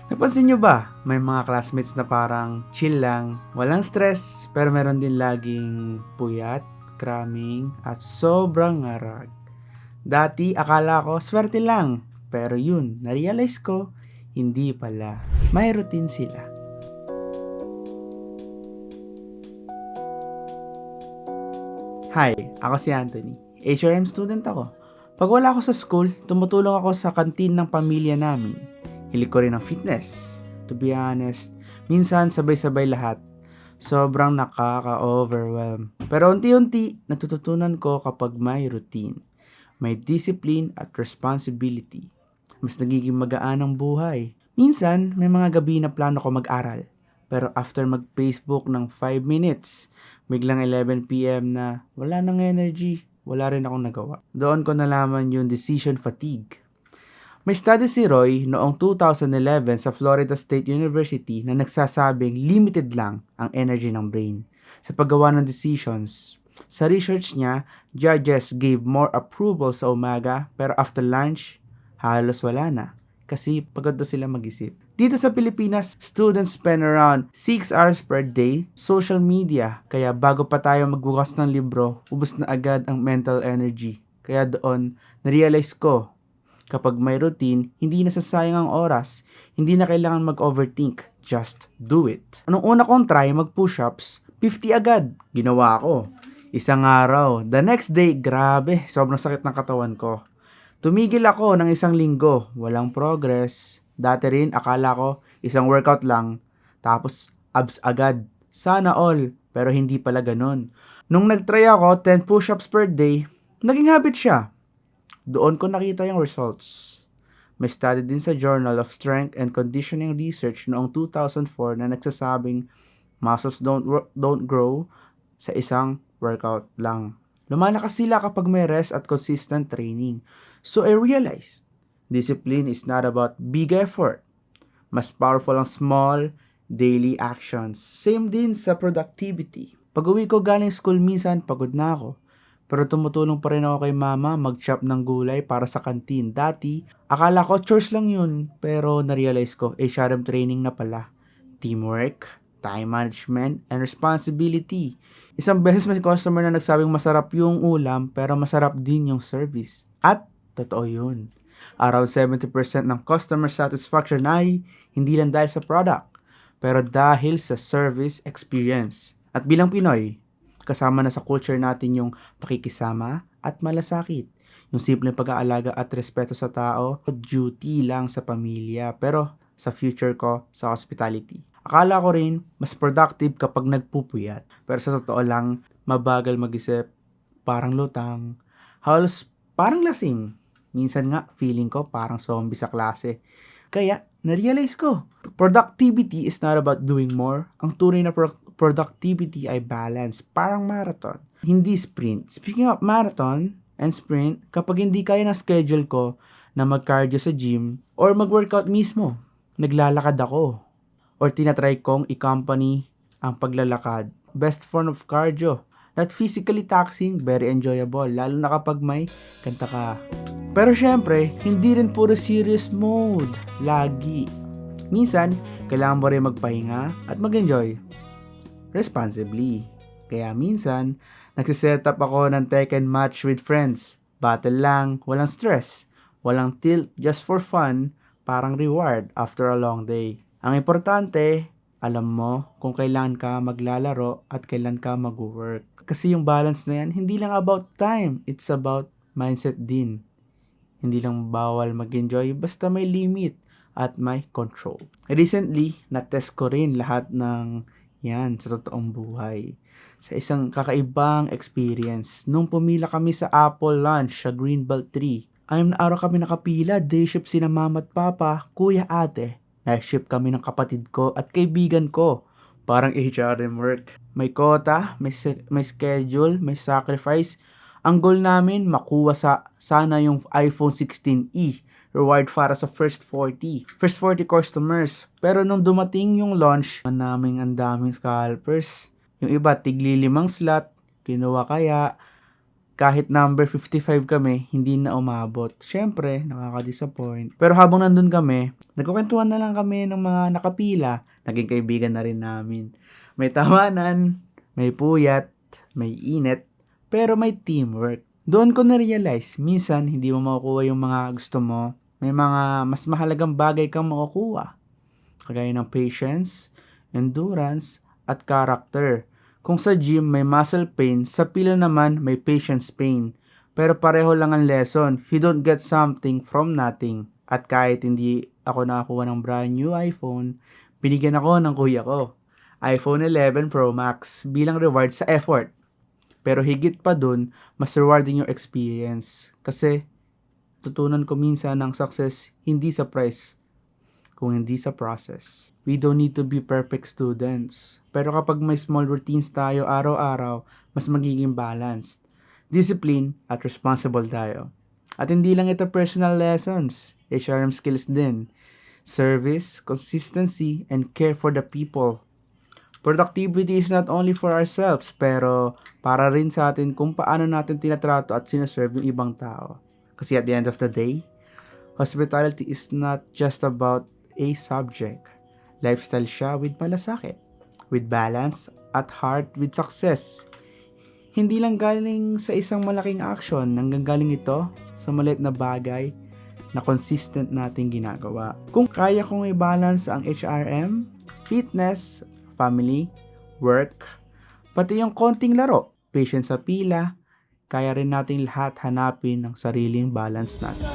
Napansin nyo ba, may mga classmates na parang chill lang, walang stress, pero meron din laging puyat, cramming, at sobrang ngarag. Dati akala ko swerte lang, pero yun, narealize ko, hindi pala. May routine sila. Hi, ako si Anthony. HRM student ako. Pag wala ako sa school, tumutulong ako sa kantin ng pamilya namin. Hilig ko rin ang fitness. To be honest, minsan sabay-sabay lahat. Sobrang nakaka-overwhelm. Pero unti-unti, natututunan ko kapag may routine, may discipline at responsibility. Mas nagiging magaan ang buhay. Minsan, may mga gabi na plano ko mag-aral. Pero after mag-Facebook ng 5 minutes, biglang 11 p.m. na wala nang energy, wala rin akong nagawa. Doon ko nalaman yung decision fatigue. May study si Roy noong 2011 sa Florida State University na nagsasabing limited lang ang energy ng brain sa paggawa ng decisions. Sa research niya, judges gave more approval sa umaga pero after lunch, halos wala na kasi pagod na sila mag-isip. Dito sa Pilipinas, students spend around 6 hours per day social media. Kaya bago pa tayo magbukas ng libro, ubos na agad ang mental energy. Kaya doon, narealize ko, kapag may routine, hindi nasasayang ang oras. Hindi na kailangan mag-overthink. Just do it. Anong una kong try mag-push-ups, 50 agad. Ginawa ko. Isang araw. The next day, grabe, sobrang sakit ng katawan ko. Tumigil ako ng 1 linggo. Walang progress. Dati rin, akala ko, isang workout lang. Tapos, abs agad. Sana all. Pero hindi pala ganun. Nung nag-try ako, 10 push-ups per day, naging habit siya. Doon ko nakita yung results. May study din sa Journal of Strength and Conditioning Research noong 2004 na nagsasabing muscles don't grow sa isang workout lang. Lumalakas sila kapag may rest at consistent training. So I realized, discipline is not about big effort. Mas powerful ang small, daily actions. Same din sa productivity. Pag uwi ko galing school minsan, pagod na ako. Pero tumutulong pa rin ako kay mama mag-chop ng gulay para sa kantin. Dati, akala ko chores lang yun. Pero narealize ko, HRM training na pala. Teamwork, time management, and responsibility. Isang beses may customer na nagsabing masarap yung ulam pero masarap din yung service. At totoo yun. Around 70% ng customer satisfaction ay hindi lang dahil sa product, pero dahil sa service experience. At bilang Pinoy, kasama na sa culture natin yung pakikisama at malasakit. Yung simpleng pag-aalaga at respeto sa tao, duty lang sa pamilya, pero sa future ko, sa hospitality. Akala ko rin, mas productive kapag nagpupuyat. Pero sa totoo lang, mabagal mag-isip, parang lutang, halos parang lasing. Minsan nga, feeling ko parang zombie sa klase. Kaya, na-realize ko, productivity is not about doing more. Ang tunay na productivity ay balance, parang marathon, hindi sprint. Speaking of marathon and sprint, kapag hindi kaya ng schedule ko na mag-cardio sa gym or mag-workout mismo, naglalakad ako. Or tinatry kong i-company ang paglalakad. Best form of cardio. Not physically taxing, very enjoyable, lalo na kapag may kanta ka. Pero syempre, hindi rin puro serious mode. Lagi. Minsan, kailangan mo rin magpahinga at mag-enjoy. Responsibly. Kaya minsan, nagsiset up ako ng Tekken match with friends. Battle lang, walang stress. Walang tilt, just for fun, parang reward after a long day. Ang importante, alam mo kung kailan ka maglalaro at kailan ka mag-work. Kasi yung balance na yan, hindi lang about time. It's about mindset din. Hindi lang bawal mag-enjoy, basta may limit at may control. Recently, na-test ko rin lahat ng yan sa totoong buhay. Sa isang kakaibang experience, nung pumila kami sa Apple lunch sa Greenbelt 3, 6 na araw kami nakapila, day shift sina mama at papa, kuya ate. Night shift kami ng kapatid ko at kaibigan ko. Parang HRM work. May quota, may schedule, may sacrifice. Ang goal namin, makuha sana yung iPhone 16e. Reward para sa first 40 customers. Pero nung dumating yung launch, naming ang daming scalpers. Yung iba, tigli 5 slot, kinuha kaya. kahit number 55 kami, hindi na umabot. Siyempre, nakaka-disappoint. Pero habang nandun kami, nagkukwentuhan na lang kami ng mga nakapila. Naging kaibigan na rin namin. May tawanan, may puyat, may init, pero may teamwork. Doon ko na-realize, minsan hindi mo makukuha yung mga gusto mo. May mga mas mahalagang bagay kang makukuha. Kagaya ng patience, endurance, at character. Kung sa gym may muscle pain, sa pila naman may patience pain. Pero pareho lang ang lesson. You don't get something from nothing. At kahit hindi ako nakakuha ng brand new iPhone, binigyan ako ng kuya ko. iPhone 11 Pro Max bilang reward sa effort. Pero higit pa dun, mas rewarding yung experience. Kasi tutunan ko minsan ng success hindi sa price, kung hindi sa process. We don't need to be perfect students. Pero kapag may small routines tayo araw-araw, mas magiging balanced, discipline, at responsible tayo. At hindi lang ito personal lessons, HRM skills din. Service, consistency, and care for the people. Productivity is not only for ourselves, pero para rin sa atin kung paano natin tinatrato at sinaserve yung ibang tao. Kasi at the end of the day, hospitality is not just about a subject. Lifestyle siya with malasakit, with balance, at heart with success. Hindi lang galing sa isang malaking action, nanggagaling ito sa maliit na bagay na consistent nating ginagawa. Kung kaya kong i-balance ang HRM, fitness, family, work, pati yung konting laro, patience sa pila, kaya rin nating lahat hanapin ang sariling balance natin.